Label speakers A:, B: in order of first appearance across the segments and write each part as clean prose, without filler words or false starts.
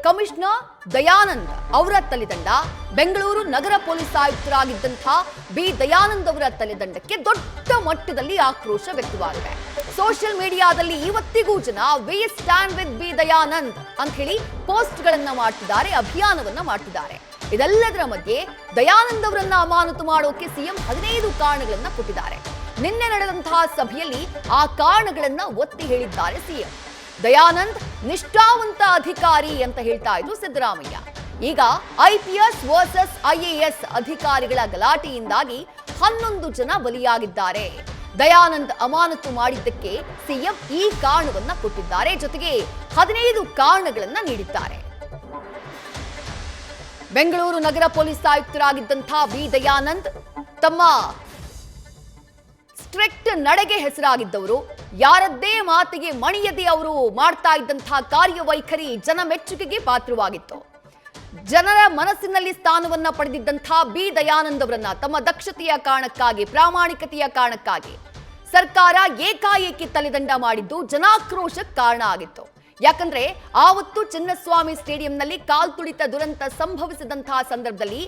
A: Commissioner Dayanand ಅವರ ತಲೆದಂಡ ಬೆಂಗಳೂರು ನಗರ police ಆಯುಕ್ತರಾಗಿದ್ದಂಥ B Dayanand ಅವರ ತಲೆದಂಡಕ್ಕೆ ದೊಡ್ಡ ಮಟ್ಟದಲ್ಲಿ ಆಕ್ರೋಶ ವ್ಯಕ್ತವಾಗಿದೆ. ಸೋಷಿಯಲ್ ಮೀಡಿಯಾದಲ್ಲಿ ಇವತ್ತಿಗೂ ಜನ we stand with B Dayanand ಅಂತ ಹೇಳಿ ಪೋಸ್ಟ್ಗಳನ್ನ ಮಾಡ್ತಿದ್ದಾರೆ, ಅಭಿಯಾನವನ್ನ ಮಾಡ್ತಿದ್ದಾರೆ. ಇದೆಲ್ಲದರ ಮಧ್ಯೆ ದಯಾನಂದ್ ಅವರನ್ನ ಅಮಾನತು ಮಾಡೋಕೆ ಸಿಎಂ 15 ಕಾರಣಗಳನ್ನ ಕೊಟ್ಟಿದ್ದಾರೆ. ನಿನ್ನೆ ನಡೆದಂತಹ ಸಭೆಯಲ್ಲಿ ಆ ಕಾರಣಗಳನ್ನ ಒತ್ತಿ ಹೇಳಿದ್ದಾರೆ ಸಿಎಂ. ದಯಾನಂದ್ ನಿಷ್ಠಾವಂತ ಅಧಿಕಾರಿ ಅಂತ ಹೇಳ್ತಾ ಇದ್ರು ಸಿದ್ದರಾಮಯ್ಯ. ಈಗ ಐಪಿಎಸ್ ವರ್ಸಸ್ ಐಎಎಸ್ ಅಧಿಕಾರಿಗಳ ಗಲಾಟೆಯಿಂದಾಗಿ 11 ಜನ ಬಲಿಯಾಗಿದ್ದಾರೆ. ದಯಾನಂದ್ ಅಮಾನತು ಮಾಡಿದ್ದಕ್ಕೆ ಸಿಎಂ ಈ ಕಾರಣವನ್ನ ಕೊಟ್ಟಿದ್ದಾರೆ, ಜೊತೆಗೆ 15 ಕಾರಣಗಳನ್ನ ನೀಡಿದ್ದಾರೆ. ಬೆಂಗಳೂರು ನಗರ ಪೊಲೀಸ್ ಆಯುಕ್ತರಾಗಿದ್ದಂಥ ಬಿ ದಯಾನಂದ್ ತಮ್ಮ ಸ್ಟ್ರಿಕ್ಟ್ ನಡೆಗೆ ಹೆಸರಾಗಿದ್ದವರು. ಯಾರದ್ದೇ ಮಾತಿಗೆ ಮಣಿಯದೆ ಅವರು ಮಾಡ್ತಾ ಇದ್ದಂತಹ ಕಾರ್ಯವೈಖರಿ ಜನ ಮೆಚ್ಚುಗೆಗೆ ಪಾತ್ರವಾಗಿತ್ತು. ಜನರ ಮನಸ್ಸಿನಲ್ಲಿ ಸ್ಥಾನವನ್ನ ಪಡೆದಿದ್ದಂತಹ ಬಿ ದಯಾನಂದ್ ಅವರನ್ನ ತಮ್ಮ ದಕ್ಷತೆಯ ಕಾರಣಕ್ಕಾಗಿ, ಪ್ರಾಮಾಣಿಕತೆಯ ಕಾರಣಕ್ಕಾಗಿ ಸರ್ಕಾರ ಏಕಾಏಕಿ ತಲೆದಂಡ ಮಾಡಿದ್ದು ಜನಾಕ್ರೋಶಕ್ಕೆ ಕಾರಣ ಆಗಿತ್ತು. ಯಾಕಂದ್ರೆ ಆವತ್ತು ಚಿನ್ನಸ್ವಾಮಿ ಸ್ಟೇಡಿಯಂನಲ್ಲಿ ಕಾಲ್ತುಳಿತ ದುರಂತ ಸಂಭವಿಸಿದಂತಹ ಸಂದರ್ಭದಲ್ಲಿ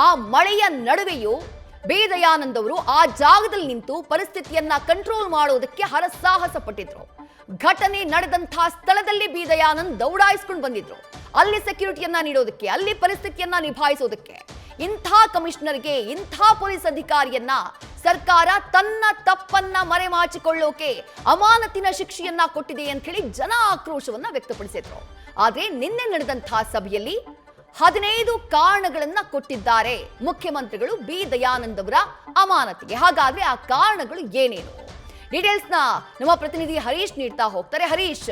A: ಆ ಮಳೆಯ ನಡುವೆಯೂ ಬಿ ದಯಾನಂದ್ ಅವರು ಆ ಜಾಗದಲ್ಲಿ ನಿಂತು ಪರಿಸ್ಥಿತಿಯನ್ನ ಕಂಟ್ರೋಲ್ ಮಾಡೋದಕ್ಕೆ ಹರಸಾಹಸ ಪಟ್ಟಿದ್ರು. ಘಟನೆ ನಡೆದಂತಹ ಸ್ಥಳದಲ್ಲಿ ಬಿ ದಯಾನಂದ್ ದೌಡಾಯಿಸ್ಕೊಂಡು ಬಂದಿದ್ರು, ಅಲ್ಲಿ ಸೆಕ್ಯೂರಿಟಿಯನ್ನ ನೀಡೋದಕ್ಕೆ, ಅಲ್ಲಿ ಪರಿಸ್ಥಿತಿಯನ್ನ ನಿಭಾಯಿಸೋದಕ್ಕೆ. ಇಂಥ ಕಮಿಷನರ್ಗೆ, ಇಂಥ ಪೊಲೀಸ್ ಅಧಿಕಾರಿಯನ್ನ ಸರ್ಕಾರ ತನ್ನ ತಪ್ಪನ್ನ ಮರೆಮಾಚಿಕೊಳ್ಳೋಕೆ ಅಮಾನತಿನ ಶಿಕ್ಷೆಯನ್ನ ಕೊಟ್ಟಿದೆ ಅಂತ ಹೇಳಿ ಜನ ಆಕ್ರೋಶವನ್ನ ವ್ಯಕ್ತಪಡಿಸಿದ್ರು. ಆದ್ರೆ ನಿನ್ನೆ ನಡೆದಂತಹ ಸಭೆಯಲ್ಲಿ 15 ಕಾರಣಗಳನ್ನ ಕೊಟ್ಟಿದ್ದಾರೆ ಮುಖ್ಯಮಂತ್ರಿಗಳು ಬಿ ದಯಾನಂದ್ ಅವರ ಅಮಾನತಿಗೆ. ಹಾಗಾದ್ರೆ ಆ ಕಾರಣಗಳು ಏನೇನು? ಡೀಟೇಲ್ಸ್ ನ ನಮ್ಮ ಪ್ರತಿನಿಧಿ ಹರೀಶ್ ನೀಡ್ತಾ ಹೋಗ್ತಾರೆ. ಹರೀಶ್,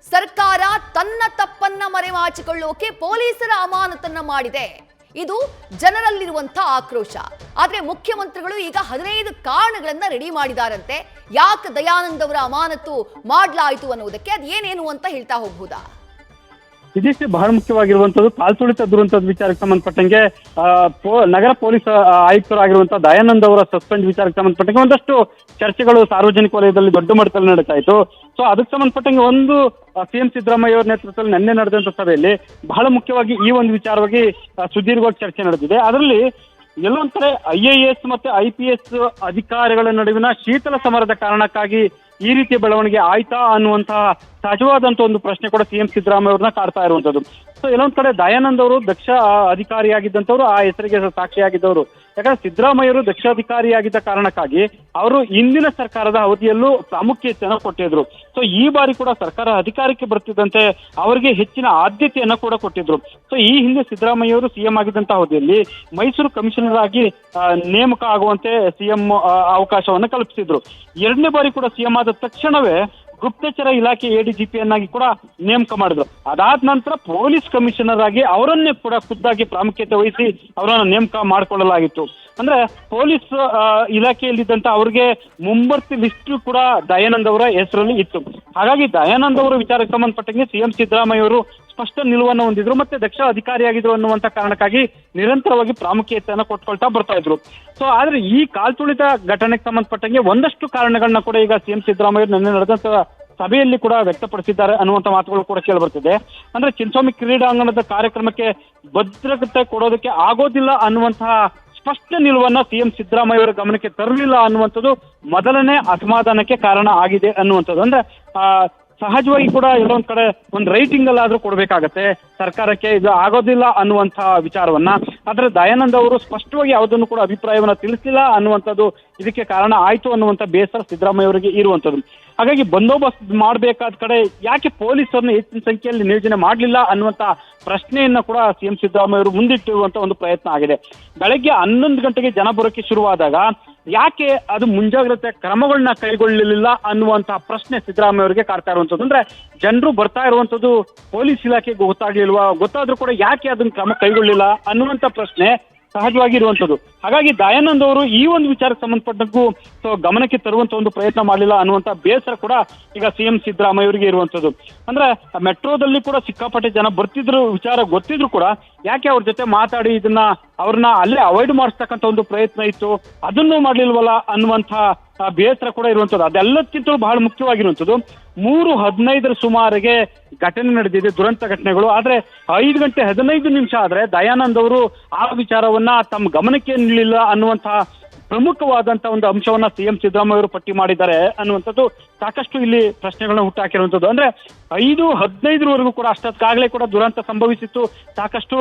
A: ಸರ್ಕಾರ ತನ್ನ ತಪ್ಪನ್ನ ಮರೆಮಾಚಿಕೊಳ್ಳೋಕೆ ಪೊಲೀಸರ ಅಮಾನತನ್ನ ಮಾಡಿದೆ, ಇದು ಜನರಲ್ಲಿರುವಂತ ಆಕ್ರೋಶ. ಆದ್ರೆ ಮುಖ್ಯಮಂತ್ರಿಗಳು ಈಗ 15 ಕಾರಣಗಳನ್ನ ರೆಡಿ ಮಾಡಿದಾರಂತೆ. ಯಾಕೆ ದಯಾನಂದ್ ಅವರ ಅಮಾನತು ಮಾಡ್ಲಾಯ್ತು ಅನ್ನೋದಕ್ಕೆ ಅದು ಏನೇನು ಅಂತ ಹೇಳ್ತಾ ಹೋಗ್ಬೋದಾ?
B: ಇದಕ್ಕೆ ಬಹಳ ಮುಖ್ಯವಾಗಿರುವಂತದ್ದು ಕಾಲ್ತುಳಿತ ದುರಂತದ ವಿಚಾರಕ್ಕೆ ಸಂಬಂಧಪಟ್ಟಂಗೆ ನಗರ ಪೊಲೀಸ್ ಆಯುಕ್ತರಾಗಿರುವಂತಹ ದಯಾನಂದ್ ಅವರ ಸಸ್ಪೆಂಡ್ ವಿಚಾರಕ್ಕೆ ಸಂಬಂಧಪಟ್ಟಂಗೆ ಒಂದಷ್ಟು ಚರ್ಚೆಗಳು ಸಾರ್ವಜನಿಕ ವಲಯದಲ್ಲಿ ದೊಡ್ಡ ಮಟ್ಟದಲ್ಲಿ ನಡೀತಾ ಇತ್ತು. ಸೊ ಅದಕ್ಕೆ ಸಂಬಂಧಪಟ್ಟಂಗೆ ಒಂದು ಸಿಎಂ ಸಿದ್ದರಾಮಯ್ಯ ಅವರ ನೇತೃತ್ವದಲ್ಲಿ ನಿನ್ನೆ ನಡೆದಂತ ಸಭೆಯಲ್ಲಿ ಬಹಳ ಮುಖ್ಯವಾಗಿ ಈ ಒಂದು ವಿಚಾರವಾಗಿ ಸುದೀರ್ಘವಾಗಿ ಚರ್ಚೆ ನಡೆದಿದೆ. ಅದರಲ್ಲಿ ಎಲ್ಲೊಂದ್ ಕಡೆ ಐಎಎಸ್ ಮತ್ತೆ ಐಪಿಎಸ್ ಅಧಿಕಾರಿಗಳ ನಡುವಿನ ಶೀತಲ ಸಮರದ ಕಾರಣಕ್ಕಾಗಿ ಈ ರೀತಿಯ ಬೆಳವಣಿಗೆ ಆಯ್ತಾ ಅನ್ನುವಂತಹ ಸಹಜವಾದಂತ ಒಂದು ಪ್ರಶ್ನೆ ಕೂಡ ಸಿಎಂ ಸಿದ್ದರಾಮಯ್ಯ ಅವ್ರನ್ನ ಕಾಡ್ತಾ ಇರುವಂತದ್ದು. ಸೊ ಎಲ್ಲೊಂದ್ ಕಡೆ ದಯಾನಂದ್ ಅವರು ದಕ್ಷ ಅಧಿಕಾರಿಯಾಗಿದ್ದಂಥವ್ರು, ಆ ಹೆಸರಿಗೆ ಸಾಕ್ಷಿಯಾಗಿದ್ದವರು. ಯಾಕಂದ್ರೆ ಸಿದ್ದರಾಮಯ್ಯರು ದಕ್ಷ ಅಧಿಕಾರಿಯಾಗಿದ್ದ ಕಾರಣಕ್ಕಾಗಿ ಅವರು ಹಿಂದಿನ ಸರ್ಕಾರದ ಅವಧಿಯಲ್ಲೂ ಪ್ರಾಮುಖ್ಯತೆಯನ್ನು ಕೊಟ್ಟಿದ್ರು. ಸೊ ಈ ಬಾರಿ ಕೂಡ ಸರ್ಕಾರ ಅಧಿಕಾರಕ್ಕೆ ಬರ್ತಿದ್ದಂತೆ ಅವರಿಗೆ ಹೆಚ್ಚಿನ ಆದ್ಯತೆಯನ್ನ ಕೂಡ ಕೊಟ್ಟಿದ್ರು. ಸೊ ಈ ಹಿಂದೆ ಸಿದ್ದರಾಮಯ್ಯ ಅವರು ಸಿಎಂ ಆಗಿದ್ದಂತ ಅವಧಿಯಲ್ಲಿ ಮೈಸೂರು ಕಮಿಷನರ್ ಆಗಿ ನೇಮಕ ಆಗುವಂತೆ ಸಿಎಂ ಅವಕಾಶವನ್ನು ಕಲ್ಪಿಸಿದ್ರು. 2ನೇ ಬಾರಿ ಕೂಡ ಸಿಎಂ ಆದ ತಕ್ಷಣವೇ ಗುಪ್ತಚರ ಇಲಾಖೆ ಎಡಿಜಿಪಿಯನ್ನಾಗಿ ಕೂಡ ನೇಮಕ ಮಾಡಿದ್ರು. ಅದಾದ ನಂತರ ಪೊಲೀಸ್ ಕಮಿಷನರ್ ಆಗಿ ಅವರನ್ನೇ ಕೂಡ ಖುದ್ದಾಗಿ ಪ್ರಾಮುಖ್ಯತೆ ವಹಿಸಿ ಅವರನ್ನ ನೇಮಕ ಮಾಡಿಕೊಳ್ಳಲಾಗಿತ್ತು. ಅಂದ್ರೆ ಪೊಲೀಸ್ ಇಲಾಖೆಯಲ್ಲಿದ್ದಂತ ಅವ್ರಿಗೆ ಮುಂಬರ್ತಿ ಲಿಸ್ಟ್ ಕೂಡ ದಯಾನಂದ್ ಅವರ ಹೆಸರಲ್ಲಿ ಇತ್ತು. ಹಾಗಾಗಿ ದಯಾನಂದ್ ಅವರ ವಿಚಾರಕ್ಕೆ ಸಂಬಂಧಪಟ್ಟಂಗೆ ಸಿಎಂ ಸಿದ್ದರಾಮಯ್ಯ ಅವರು ಸ್ಪಷ್ಟ ನಿಲುವನ್ನು ಹೊಂದಿದ್ರು, ಮತ್ತೆ ದಕ್ಷ ಅಧಿಕಾರಿಯಾಗಿದ್ರು ಅನ್ನುವಂತ ಕಾರಣಕ್ಕಾಗಿ ನಿರಂತರವಾಗಿ ಪ್ರಾಮುಖ್ಯತೆಯನ್ನು ಕೊಟ್ಕೊಳ್ತಾ ಬರ್ತಾ ಇದ್ರು. ಸೊ ಆದ್ರೆ ಈ ಕಾಲ್ತುಳಿತ ಘಟನೆಗೆ ಸಂಬಂಧಪಟ್ಟಂಗೆ ಒಂದಷ್ಟು ಕಾರಣಗಳನ್ನ ಕೂಡ ಈಗ ಸಿಎಂ ಸಿದ್ದರಾಮಯ್ಯ ನಿನ್ನೆ ನಡೆದಂತ ಸಭೆಯಲ್ಲಿ ಕೂಡ ವ್ಯಕ್ತಪಡಿಸಿದ್ದಾರೆ ಅನ್ನುವಂತ ಮಾತುಗಳು ಕೂಡ ಕೇಳಿ ಬರ್ತಿದೆ. ಅಂದ್ರೆ ಚಿನ್ನಸ್ವಾಮಿ ಕ್ರೀಡಾಂಗಣದ ಕಾರ್ಯಕ್ರಮಕ್ಕೆ ಭದ್ರತೆ ಕೊಡೋದಕ್ಕೆ ಆಗೋದಿಲ್ಲ ಅನ್ನುವಂತಹ ಸ್ಪಷ್ಟ ನಿಲುವನ್ನ ಸಿಎಂ ಸಿದ್ದರಾಮಯ್ಯ ಅವರ ಗಮನಕ್ಕೆ ತರಲಿಲ್ಲ ಅನ್ನುವಂಥದ್ದು ಮೊದಲನೇ ಅಸಮಾಧಾನಕ್ಕೆ ಕಾರಣ ಆಗಿದೆ ಅನ್ನುವಂಥದ್ದು. ಅಂದ್ರೆ ಸಹಜವಾಗಿ ಕೂಡ ಎಲ್ಲೊಂದ್ ಕಡೆ ಒಂದು ರೈಟಿಂಗ್ ಅಲ್ಲಾದ್ರೂ ಕೊಡ್ಬೇಕಾಗತ್ತೆ ಸರ್ಕಾರಕ್ಕೆ, ಇದು ಆಗೋದಿಲ್ಲ ಅನ್ನುವಂತಹ ವಿಚಾರವನ್ನ. ಆದ್ರೆ ದಯಾನಂದ್ ಅವರು ಸ್ಪಷ್ಟವಾಗಿ ಯಾವುದನ್ನು ಕೂಡ ಅಭಿಪ್ರಾಯವನ್ನ ತಿಳಿಸಿಲ್ಲ ಅನ್ನುವಂಥದ್ದು ಇದಕ್ಕೆ ಕಾರಣ ಆಯ್ತು ಅನ್ನುವಂಥ ಬೇಸರ ಸಿದ್ದರಾಮಯ್ಯ ಅವರಿಗೆ ಇರುವಂಥದ್ದು. ಹಾಗಾಗಿ ಬಂದೋಬಸ್ತ್ ಮಾಡಬೇಕಾದ ಕಡೆ ಯಾಕೆ ಪೊಲೀಸರನ್ನು ಹೆಚ್ಚಿನ ಸಂಖ್ಯೆಯಲ್ಲಿ ನಿಯೋಜನೆ ಮಾಡಲಿಲ್ಲ ಅನ್ನುವಂತ ಪ್ರಶ್ನೆಯನ್ನ ಕೂಡ ಸಿಎಂ ಸಿದ್ದರಾಮಯ್ಯ ಅವರು ಮುಂದಿಟ್ಟಿರುವಂತ ಒಂದು ಪ್ರಯತ್ನ ಆಗಿದೆ. ಬೆಳಗ್ಗೆ 11 ಗಂಟೆಗೆ ಜನ ಬರೋಕೆ ಶುರುವಾದಾಗ ಯಾಕೆ ಅದು ಮುಂಜಾಗ್ರತೆ ಕ್ರಮಗಳನ್ನ ಕೈಗೊಳ್ಳಲಿಲ್ಲ ಅನ್ನುವಂತಹ ಪ್ರಶ್ನೆ ಸಿದ್ದರಾಮಯ್ಯ ಅವರಿಗೆ ಕಾಡ್ತಾ ಇರುವಂತದ್ದು. ಅಂದ್ರೆ ಜನರು ಬರ್ತಾ ಇರುವಂತದ್ದು ಪೊಲೀಸ್ ಇಲಾಖೆಗೆ ಗೊತ್ತಾಗ್ಲಿಲ್ವಾ, ಗೊತ್ತಾದ್ರೂ ಕೂಡ ಯಾಕೆ ಅದನ್ನ ಕ್ರಮ ಕೈಗೊಳ್ಳಿಲ್ಲ ಅನ್ನುವಂತ ಪ್ರಶ್ನೆ ಸಹಜವಾಗಿ ಇರುವಂತದ್ದು. ಹಾಗಾಗಿ ದಯಾನಂದ್ ಅವರು ಈ ಒಂದು ವಿಚಾರಕ್ಕೆ ಸಂಬಂಧಪಟ್ಟಕ್ಕೂ ಗಮನಕ್ಕೆ ತರುವಂತ ಒಂದು ಪ್ರಯತ್ನ ಮಾಡಲಿಲ್ಲ ಅನ್ನುವಂತ ಬೇಸರ ಕೂಡ ಈಗ ಸಿಎಂ ಸಿದ್ದರಾಮಯ್ಯ ಅವರಿಗೆ ಇರುವಂತದ್ದು. ಅಂದ್ರೆ ಮೆಟ್ರೋದಲ್ಲಿ ಕೂಡ ಸಿಕ್ಕಾಪಟ್ಟೆ ಜನ ಬರ್ತಿದ್ರು, ವಿಚಾರ ಗೊತ್ತಿದ್ರು ಕೂಡ ಯಾಕೆ ಅವ್ರ ಜೊತೆ ಮಾತಾಡಿ ಇದನ್ನ ಅವ್ರನ್ನ ಅಲ್ಲೇ ಅವಾಯ್ಡ್ ಮಾಡಿಸ್ತಕ್ಕಂಥ ಒಂದು ಪ್ರಯತ್ನ ಇತ್ತು, ಅದನ್ನು ಮಾಡ್ಲಿಲ್ವಲ್ಲ ಅನ್ನುವಂಥ ಬೇಸರ ಕೂಡ ಇರುವಂತದ್ದು. ಅದೆಲ್ಲಕ್ಕಿಂತಲೂ ಬಹಳ ಮುಖ್ಯವಾಗಿರುವಂತದ್ದು 3:15 ಸುಮಾರಿಗೆ ಘಟನೆ ನಡೆದಿದೆ, ದುರಂತ ಘಟನೆಗಳು. ಆದ್ರೆ 5:15 ಆದ್ರೆ ದಯಾನಂದ್ ಅವರು ಆ ವಿಚಾರವನ್ನ ತಮ್ಮ ಗಮನಕ್ಕೆ ನಿಲ್ಲಿಲ್ಲ ಅನ್ನುವಂತಹ ಪ್ರಮುಖವಾದಂತಹ ಒಂದು ಅಂಶವನ್ನ ಸಿಎಂ ಸಿದ್ದರಾಮಯ್ಯ ಅವರು ಪಟ್ಟಿ ಮಾಡಿದ್ದಾರೆ ಅನ್ನುವಂಥದ್ದು ಸಾಕಷ್ಟು ಇಲ್ಲಿ ಪ್ರಶ್ನೆಗಳನ್ನ ಹುಟ್ಟಾಕಿರುವಂಥದ್ದು. ಅಂದ್ರೆ 5:15 ಕೂಡ ಅಷ್ಟೊತ್ತಾಗಲೇ ಕೂಡ ದುರಂತ ಸಂಭವಿಸಿತ್ತು. ಸಾಕಷ್ಟು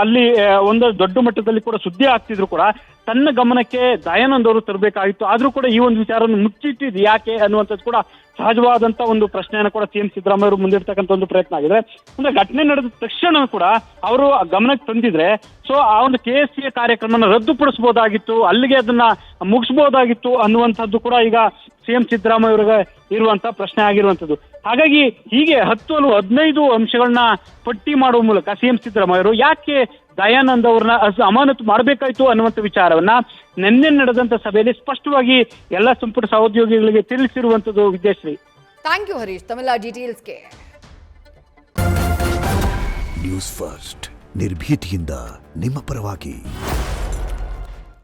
B: ಅಲ್ಲಿ ಒಂದು ದೊಡ್ಡ ಮಟ್ಟದಲ್ಲಿ ಕೂಡ ಸುದ್ದಿ ಆಗ್ತಿದ್ರು ಕೂಡ ತನ್ನ ಗಮನಕ್ಕೆ ದಯಾನಂದ್ ಅವರು ತರಬೇಕಾಗಿತ್ತು. ಆದ್ರೂ ಕೂಡ ಈ ಒಂದು ವಿಚಾರವನ್ನು ಮುಚ್ಚಿಟ್ಟಿದ್ ಯಾಕೆ ಅನ್ನುವಂಥದ್ದು ಕೂಡ ಸಹಜವಾದಂತ ಒಂದು ಪ್ರಶ್ನೆಯನ್ನು ಕೂಡ ಸಿಎಂ ಸಿದ್ದರಾಮಯ್ಯ ಅವರು ಮುಂದಿರ್ತಕ್ಕಂಥ ಒಂದು ಪ್ರಯತ್ನ ಆಗಿದೆ. ಅಂದ್ರೆ ಘಟನೆ ನಡೆದ ತಕ್ಷಣ ಕೂಡ ಅವರು ಗಮನಕ್ಕೆ ತಂದಿದ್ರೆ ಸೊ ಆ ಒಂದು KSCA ಕಾರ್ಯಕ್ರಮನ ರದ್ದುಪಡಿಸಬಹುದಾಗಿತ್ತು, ಅಲ್ಲಿಗೆ ಅದನ್ನ ಮುಗಿಸಬಹುದಾಗಿತ್ತು ಅನ್ನುವಂಥದ್ದು ಕೂಡ ಈಗ ಸಿಎಂ ಸಿದ್ದರಾಮಯ್ಯ ಅವರಿಗೆ ಇರುವಂತ ಪ್ರಶ್ನೆ ಆಗಿರುವಂತದ್ದು. ಹಾಗಾಗಿ ಹೀಗೆ 10-15 ಅಂಶಗಳನ್ನ ಪಟ್ಟಿ ಮಾಡುವ ಮೂಲಕ ಸಿಎಂ ಸಿದ್ದರಾಮಯ್ಯ ಅವರು ಯಾಕೆ ದಯಾನಂದ್ ಅವ್ರನ್ನ ಅಮಾನತು ಮಾಡಬೇಕಾಯ್ತು ಅನ್ನುವಂಥ ವಿಚಾರವನ್ನ ನಿನ್ನೆ ನಡೆದಂತ ಸಭೆಯಲ್ಲಿ ಸ್ಪಷ್ಟವಾಗಿ ಎಲ್ಲ ಸಂಪುಟ ಸಹೋದ್ಯೋಗಿಗಳಿಗೆ ತಿಳಿಸಿರುವಂತದ್ದು. ವಿದ್ಯಾಶ್ರೀ,
A: ಥ್ಯಾಂಕ್ ಯು ಹರೀಶ್ ತಮ್ಮೆಲ್ಲ ಡೀಟೇಲ್ಸ್ಗೆ.
C: ನ್ಯೂಸ್ ಫಸ್ಟ್ ನಿರ್ಭೀತಿಯಿಂದ ನಿಮ್ಮ ಪರವಾಗಿ.